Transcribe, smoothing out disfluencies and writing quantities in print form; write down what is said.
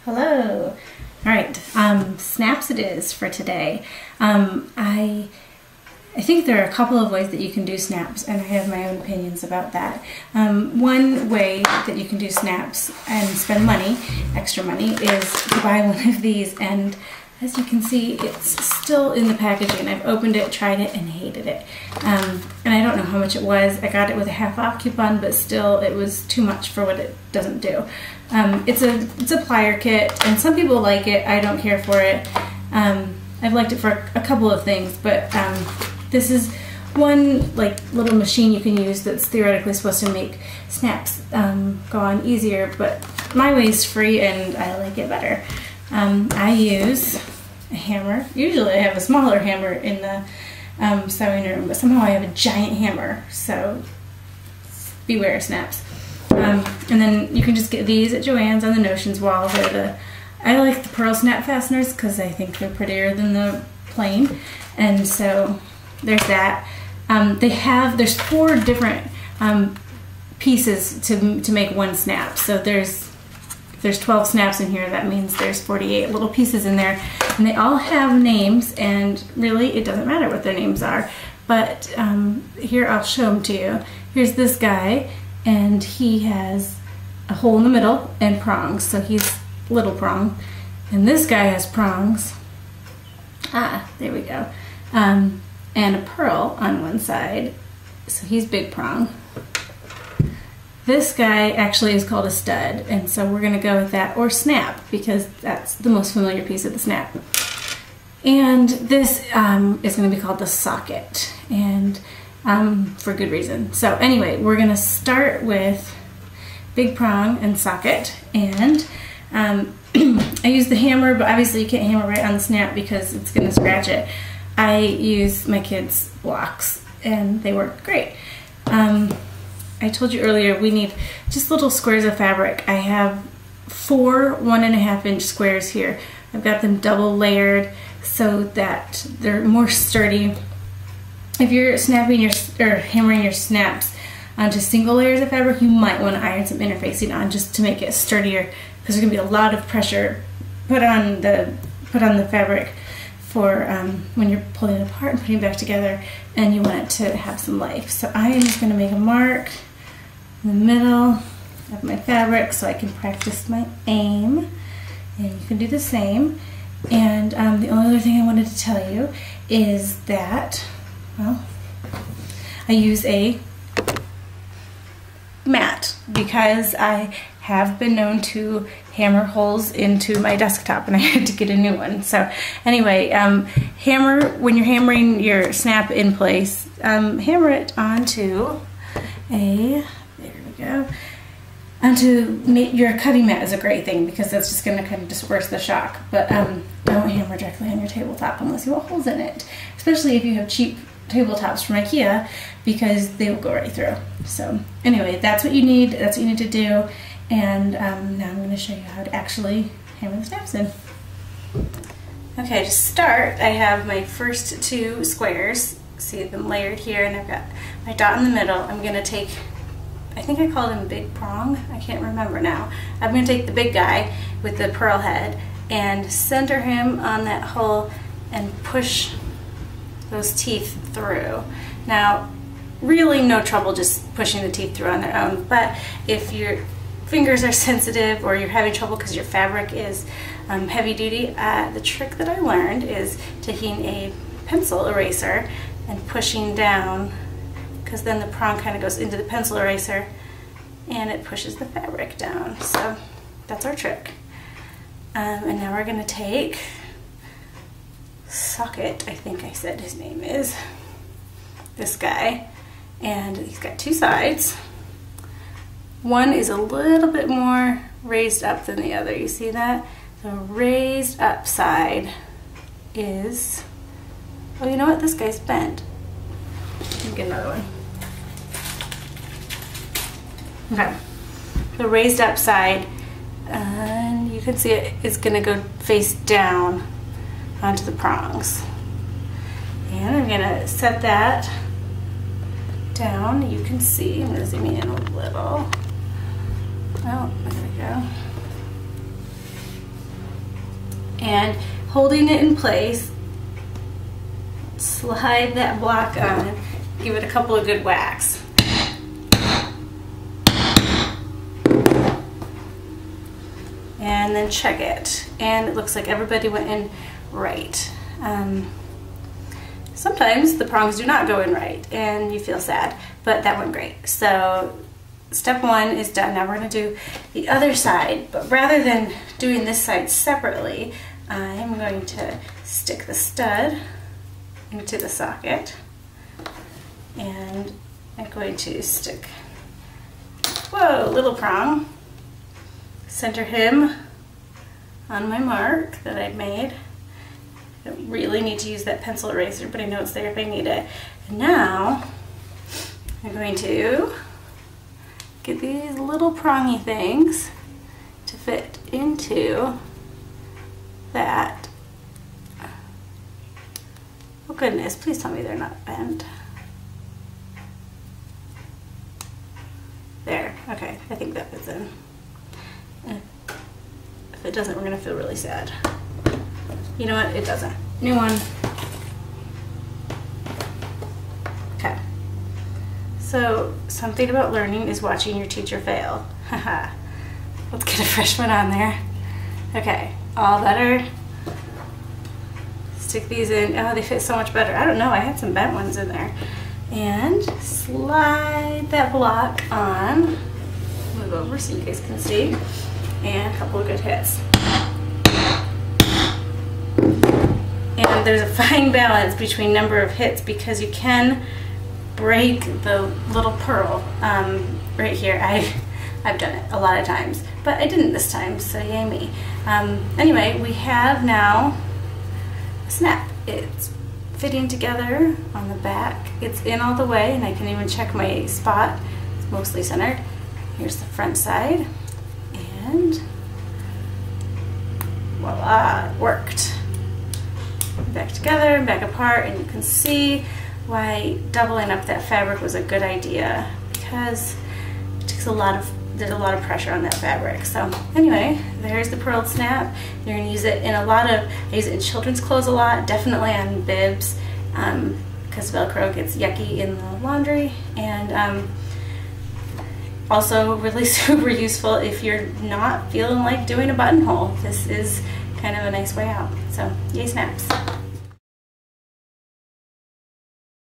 Hello. All right, snaps it is for today. I think there are a couple of ways that you can do snaps, and I have my own opinions about that. One way that you can do snaps and spend money, extra money, is to buy one of these, and as you can see, it's still in the packaging. I've opened it, tried it, and hated it. And I don't know how much it was. I got it with a half-off coupon, but still, it was too much for what it doesn't do. It's a plier kit, and some people like it. I don't care for it. I've liked it for a couple of things, but this is one little machine you can use that's theoretically supposed to make snaps go on easier, but my way is free and I like it better. I use a hammer. Usually I have a smaller hammer in the sewing room, but somehow I have a giant hammer, so beware snaps. And then you can just get these at Joann's on the Notions wall. I like the pearl snap fasteners because I think they're prettier than the plain, and so there's that. There's 4 different pieces to make one snap. So there's 12 snaps in here. That means there's 48 little pieces in there, and they all have names, and really it doesn't matter what their names are. But here, I'll show them to you. Here's this guy, and he has a hole in the middle and prongs, so he's little prong. And this guy has prongs. There we go. And a pearl on one side, so he's big prong. This guy actually is called a stud, and so we're going to go with that, or snap, because that's the most familiar piece of the snap. And this is going to be called the socket, and for good reason. So anyway, we're going to start with big prong and socket, and I use the hammer, but obviously you can't hammer right on the snap because it's going to scratch it. I use my kids' blocks, and they work great. I told you earlier we need just little squares of fabric. I have 4 1.5-inch squares here. I've got them double layered so that they're more sturdy. If you're snapping or hammering your snaps onto single layers of fabric, you might want to iron some interfacing on just to make it sturdier, because there's going to be a lot of pressure put on the fabric for when you're pulling it apart and putting it back together, and you want it to have some life. So I am just going to make a mark in the middle of my fabric so I can practice my aim, and you can do the same. And the only other thing I wanted to tell you is that, well, I use a mat because I have been known to hammer holes into my desktop, and I had to get a new one. So anyway, when you're hammering your snap in place, hammer it onto your cutting mat is a great thing, because that's just going to kind of disperse the shock. But don't hammer directly on your tabletop unless you want holes in it, especially if you have cheap tabletops from IKEA, because they will go right through. So anyway, that's what you need. That's what you need to do. And now I'm going to show you how to actually hammer the snaps in. Okay, to start, I have my first 2 squares. See them layered here, and I've got my dot in the middle. I'm going to take, I think I called him big prong, I can't remember now. I'm going to take the big guy with the pearl head and center him on that hole and push those teeth through. Now, really no trouble just pushing the teeth through on their own, but if your fingers are sensitive or you're having trouble because your fabric is heavy duty, the trick that I learned is taking a pencil eraser and pushing down, because then the prong kind of goes into the pencil eraser and it pushes the fabric down. So that's our trick. And now we're going to take Socket, I think I said his name is, this guy, and he's got 2 sides. One is a little bit more raised up than the other. You see that? The raised up side is, oh, you know what? This guy's bent. Let me get another one. Okay. The raised up side, and you can see it is going to go face down onto the prongs. And I'm going to set that down. You can see, I'm going to zoom in a little. Oh, there we go. And holding it in place, slide that block on, give it a couple of good whacks. And then check it. And it looks like everybody went in right. Sometimes the prongs do not go in right and you feel sad, but that went great. So step one is done. Now we're going to do the other side, but rather than doing this side separately, I'm going to stick the stud into the socket, and I'm going to stick, whoa, little prong, center him on my mark that I've made. I don't really need to use that pencil eraser, but I know it's there if I need it. And now I'm going to get these little prongy things to fit into that. Oh goodness, please tell me they're not bent. There, okay, I think that fits in. If it doesn't, we're gonna feel really sad. You know what, it doesn't. New one. Okay. So, something about learning is watching your teacher fail. Haha. Let's get a fresh one on there. Okay, all better. Stick these in. Oh, they fit so much better. I don't know, I had some bent ones in there. And slide that block on. Move over so you guys can see. And a couple of good hits. And there's a fine balance between number of hits because you can break the little pearl right here. I've done it a lot of times, but I didn't this time, so yay me. Anyway, we have now a snap. It's fitting together on the back. It's in all the way, and I can even check my spot. It's mostly centered. Here's the front side, and voila, it worked. Back together and back apart, and you can see why doubling up that fabric was a good idea, because it takes there's a lot of pressure on that fabric. So anyway, there's the purled snap. You're going to use it in I use it in children's clothes a lot, definitely on bibs, because Velcro gets yucky in the laundry, and also really super useful if you're not feeling like doing a buttonhole. This is kind of a nice way out. So yay snaps.